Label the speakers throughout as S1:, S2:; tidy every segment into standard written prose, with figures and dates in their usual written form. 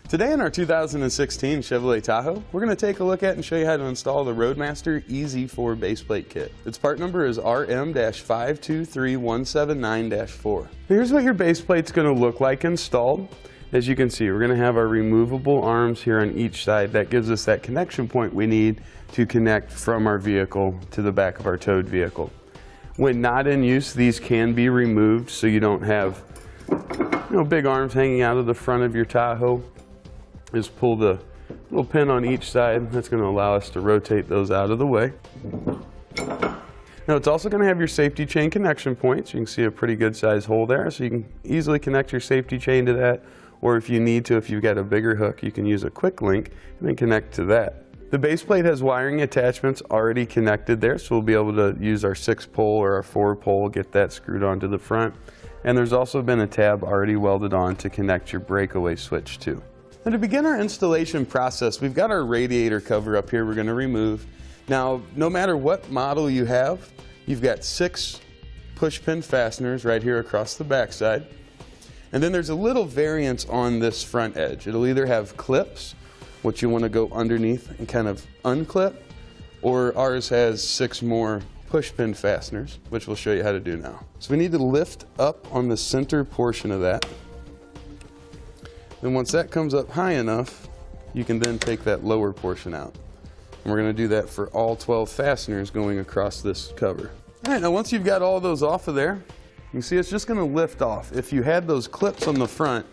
S1: Today in our 2016 Chevrolet Tahoe, we're going to take a look at and show you how to install the Roadmaster EZ4 baseplate kit. Its part number is RM-523179-4. Here's what your baseplate's going to look like installed. As you can see, we're going to have our removable arms here on each side. That gives us that connection point we need to connect from our vehicle to the back of our towed vehicle. When not in use, these can be removed so you don't have big arms hanging out of the front of your Tahoe. Just pull the little pin on each side. That's going to allow us to rotate those out of the way. Now it's also going to have your safety chain connection points. You can see a pretty good size hole there, so you can easily connect your safety chain to that, or if you need to, if you've got a bigger hook, you can use a quick link and then connect to that. The baseplate has wiring attachments already connected there, so we'll be able to use our 6-pole or our 4-pole, get that screwed onto the front. And there's also been a tab already welded on to connect your breakaway switch to. Now to begin our installation process, we've got our radiator cover up here we're going to remove. Now, no matter what model you have, you've got 6 pushpin fasteners right here across the backside. And then there's a little variance on this front edge. It'll either have clips, which you want to go underneath and kind of unclip, or ours has 6 more pushpin fasteners, which we'll show you how to do now. So we need to lift up on the center portion of that. Then once that comes up high enough, you can then take that lower portion out. And we're going to do that for all 12 fasteners going across this cover. All right, now once you've got all those off of there, you can see it's just going to lift off. If you had those clips on the front,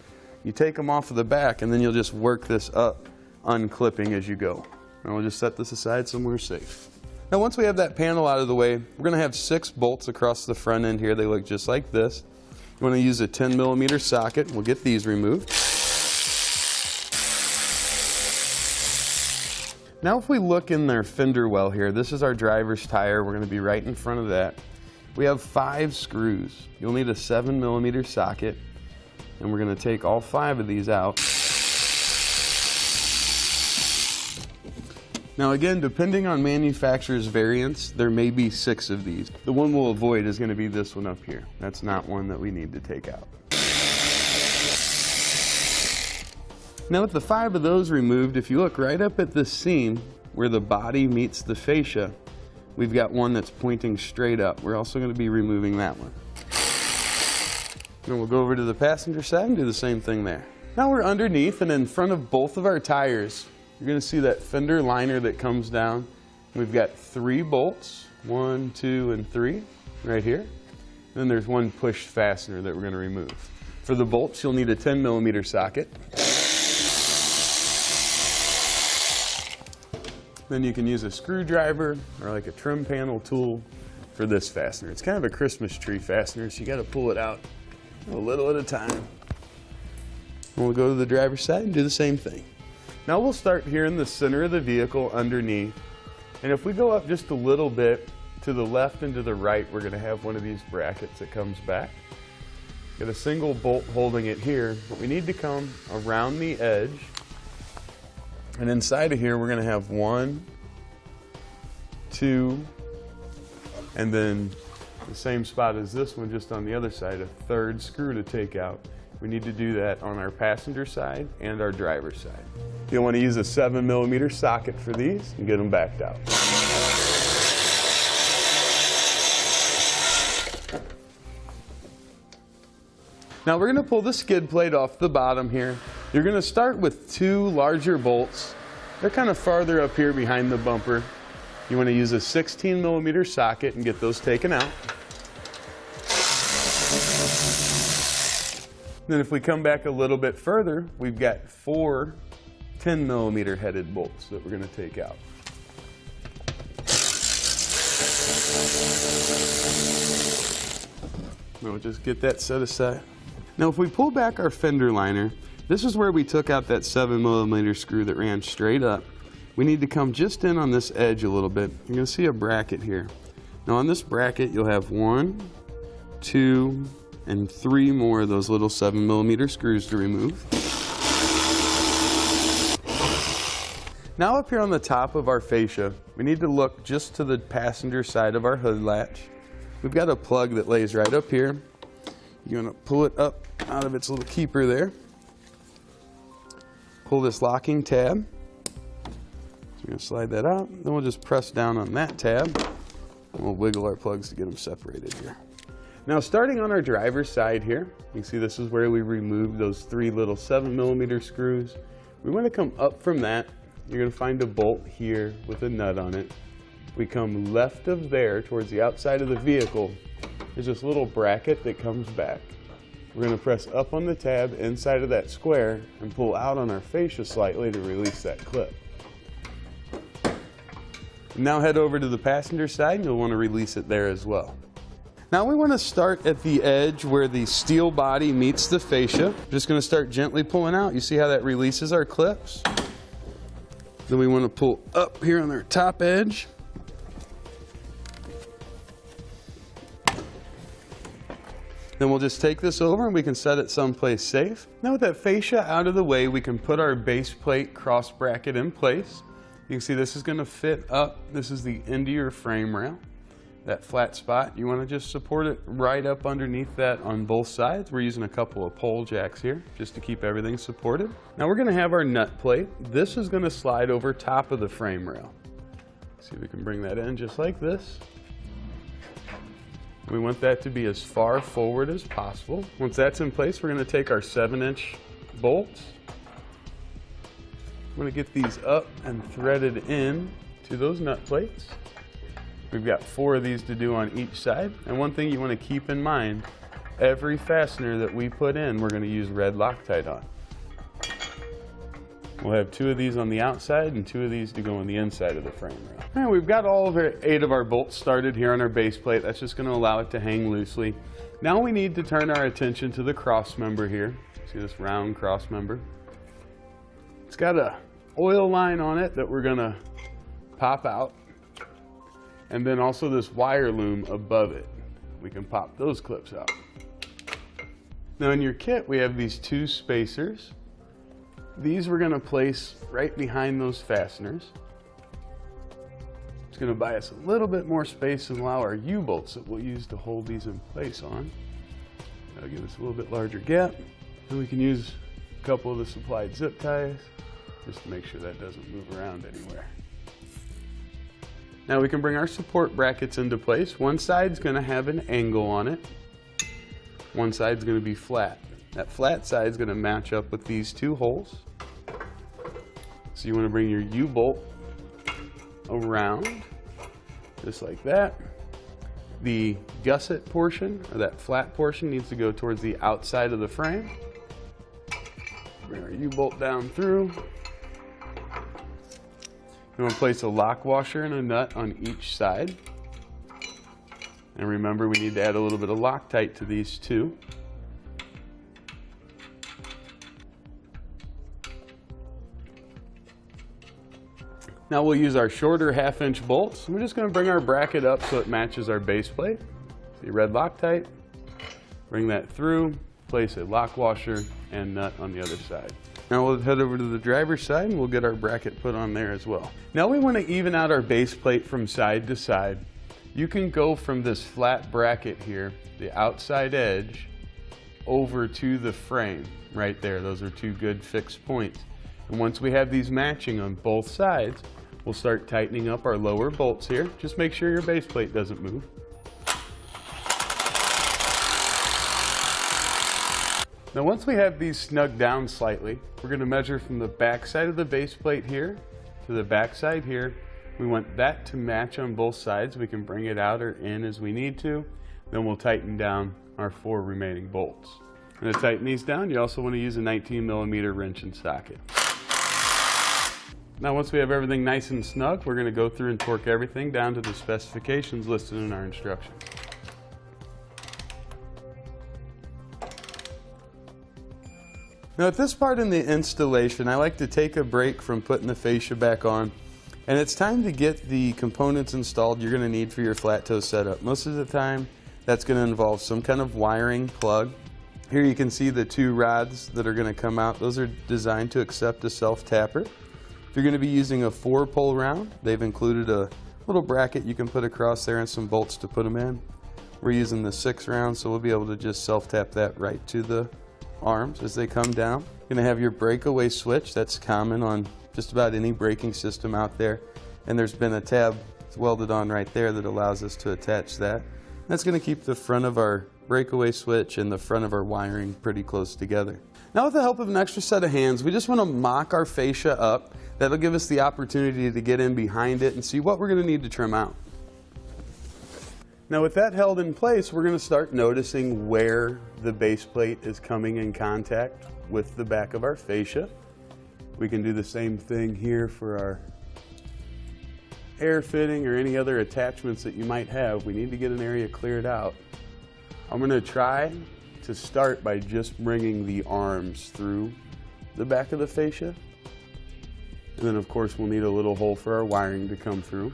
S1: you take them off of the back and then you'll just work this up, unclipping as you go. And we'll just set this aside somewhere safe. Now once we have that panel out of the way, we're going to have 6 bolts across the front end here. They look just like this. You want to use a 10mm socket. We'll get these removed. Now if we look in their fender well here, this is our driver's tire. We're going to be right in front of that. We have 5 screws. You'll need a 7mm socket, and we're going to take all 5 of these out. Now again, depending on manufacturer's variance, there may be 6 of these. The one we'll avoid is going to be this one up here. That's not one that we need to take out. Now with the 5 of those removed, if you look right up at this seam where the body meets the fascia, we've got one that's pointing straight up. We're also going to be removing that one. And we'll go over to the passenger side and do the same thing there. Now we're underneath, and in front of both of our tires, you're going to see that fender liner that comes down. We've got 3 bolts, 1, 2, and 3 right here. Then there's 1 push fastener that we're going to remove. For the bolts, you'll need a 10mm socket. Then you can use a screwdriver or like a trim panel tool for this fastener. It's kind of a Christmas tree fastener, so you got to pull it out a little at a time. And we'll go to the driver's side and do the same thing. Now we'll start here in the center of the vehicle underneath. And if we go up just a little bit to the left and to the right, we're going to have one of these brackets that comes back. Got a single bolt holding it here, but we need to come around the edge. And inside of here, we're going to have 1, 2, and then the same spot as this one, just on the other side, a 3rd screw to take out. We need to do that on our passenger side and our driver's side. You'll want to use a 7mm socket for these and get them backed out. Now we're going to pull the skid plate off the bottom here. You're going to start with 2 larger bolts. They're kind of farther up here behind the bumper. You want to use a 16mm socket and get those taken out. Then if we come back a little bit further, we've got 4 10mm headed bolts that we're going to take out. We'll just get that set aside. Now if we pull back our fender liner, this is where we took out that 7mm screw that ran straight up. We need to come just in on this edge a little bit. You're going to see a bracket here. Now on this bracket you'll have 1, 2, and 3 more of those little 7mm screws to remove. Now up here on the top of our fascia, we need to look just to the passenger side of our hood latch. We've got a plug that lays right up here. You're going to pull it up out of its little keeper there. pull this locking tab. So we're going to slide that out. Then we'll just press down on that tab. And we'll wiggle our plugs to get them separated here. Now starting on our driver's side here, you can see this is where we removed those 3 little 7mm screws. We want to come up from that. You're going to find a bolt here with a nut on it. We come left of there towards the outside of the vehicle. There's this little bracket that comes back. We're going to press up on the tab inside of that square and pull out on our fascia slightly to release that clip. Now head over to the passenger side and you'll want to release it there as well. Now we want to start at the edge where the steel body meets the fascia. Just going to start gently pulling out. You see how that releases our clips? Then we want to pull up here on our top edge. Then we'll just take this over and we can set it someplace safe. Now with that fascia out of the way, we can put our base plate cross bracket in place. You can see this is going to fit up. This is the Endear frame rail. That flat spot, you want to just support it right up underneath that on both sides. We're using a couple of pole jacks here just to keep everything supported. Now we're going to have our nut plate. This is going to slide over top of the frame rail. See if we can bring that in just like this. We want that to be as far forward as possible. Once that's in place, we're going to take our 7-inch bolts. I'm going to get these up and threaded in to those nut plates. We've got 4 of these to do on each side. And one thing you want to keep in mind, every fastener that we put in, we're going to use red Loctite on. We'll have 2 of these on the outside and 2 of these to go on the inside of the frame rail. All right, we've got all of our 8 of our bolts started here on our base plate. That's just going to allow it to hang loosely. Now we need to turn our attention to the cross member here. See this round cross member? It's got a oil line on it that we're going to pop out. And then also this wire loom above it. We can pop those clips out. Now in your kit, we have these 2 spacers. These we're going to place right behind those fasteners. It's going to buy us a little bit more space and allow our U-bolts that we'll use to hold these in place on. That'll give us a little bit larger gap. And we can use a couple of the supplied zip ties just to make sure that doesn't move around anywhere. Now we can bring our support brackets into place. One side's going to have an angle on it. One side's going to be flat. That flat side's going to match up with these 2 holes. So you want to bring your U-bolt around, just like that. The gusset portion, or that flat portion, needs to go towards the outside of the frame. Bring our U-bolt down through. You want to place a lock washer and a nut on each side. And remember, we need to add a little bit of Loctite to these 2. Now we'll use our shorter 1/2-inch bolts. We're just going to bring our bracket up so it matches our base plate. See red Loctite. Bring that through, place a lock washer and nut on the other side. Now we'll head over to the driver's side and we'll get our bracket put on there as well. Now we want to even out our base plate from side to side. You can go from this flat bracket here, the outside edge, over to the frame right there. Those are 2 good fixed points. And once we have these matching on both sides, we'll start tightening up our lower bolts here. Just make sure your base plate doesn't move. Now once we have these snugged down slightly, we're going to measure from the back side of the base plate here to the back side here. We want that to match on both sides. We can bring it out or in as we need to. Then we'll tighten down our 4 remaining bolts. And to tighten these down, you also want to use a 19mm wrench and socket. Now once we have everything nice and snug, we're going to go through and torque everything down to the specifications listed in our instructions. Now at this part in the installation, I like to take a break from putting the fascia back on, and it's time to get the components installed you're going to need for your flat toe setup. Most of the time that's going to involve some kind of wiring plug. Here you can see the 2 rods that are going to come out. Those are designed to accept a self-tapper. If you're going to be using a 4-pole round, they've included a little bracket you can put across there and some bolts to put them in. We're using the 6 round, so we'll be able to just self-tap that right to the arms as they come down. You're going to have your breakaway switch. That's common on just about any braking system out there. And there's been a tab welded on right there that allows us to attach that. That's going to keep the front of our breakaway switch and the front of our wiring pretty close together. Now with the help of an extra set of hands, we just want to mock our fascia up. That'll give us the opportunity to get in behind it and see what we're going to need to trim out. Now with that held in place, we're going to start noticing where the base plate is coming in contact with the back of our fascia. We can do the same thing here for our air fitting or any other attachments that you might have. We need to get an area cleared out. I'm going to try to start by just bringing the arms through the back of the fascia. And then of course we'll need a little hole for our wiring to come through.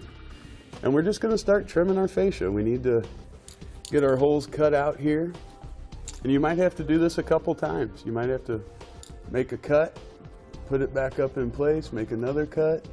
S1: And we're just going to start trimming our fascia. We need to get our holes cut out here. And you might have to do this a couple times. You might have to make a cut, put it back up in place, make another cut.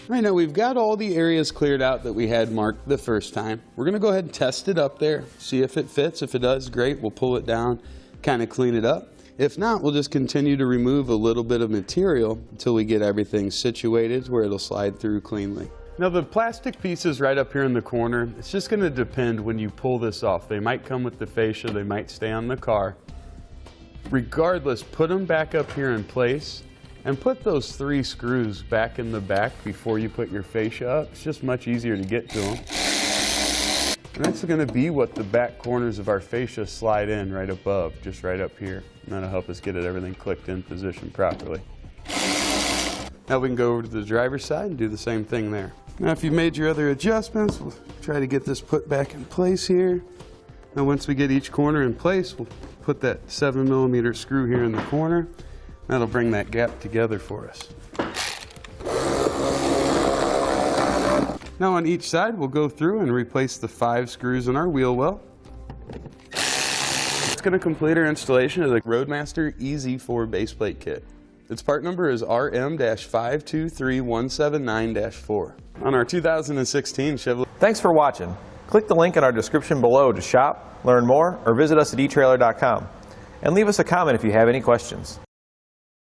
S1: Right now we've got all the areas cleared out that we had marked the first time. We're going to go ahead and test it up there, see if it fits. If it does, great. We'll pull it down, kind of clean it up. If not, we'll just continue to remove a little bit of material until we get everything situated where it'll slide through cleanly. Now the plastic pieces right up here in the corner, it's just going to depend when you pull this off. They might come with the fascia, they might stay on the car. Regardless, put them back up here in place. And put those 3 screws back in the back before you put your fascia up. It's just much easier to get to them. And that's going to be what the back corners of our fascia slide in right above, just right up here. And that'll help us get everything clicked in position properly. Now we can go over to the driver's side and do the same thing there. Now if you've made your other adjustments, we'll try to get this put back in place here. Now once we get each corner in place, we'll put that 7mm screw here in the corner. That'll bring that gap together for us. Now on each side, we'll go through and replace the 5 screws in our wheel well. It's going to complete our installation of the Roadmaster EZ4 baseplate kit. Its part number is RM-523179-4 on our 2016 Chevrolet.
S2: Thanks for watching. Click the link in our description below to shop, learn more, or visit us at etrailer.com. And leave us a comment if you have any questions.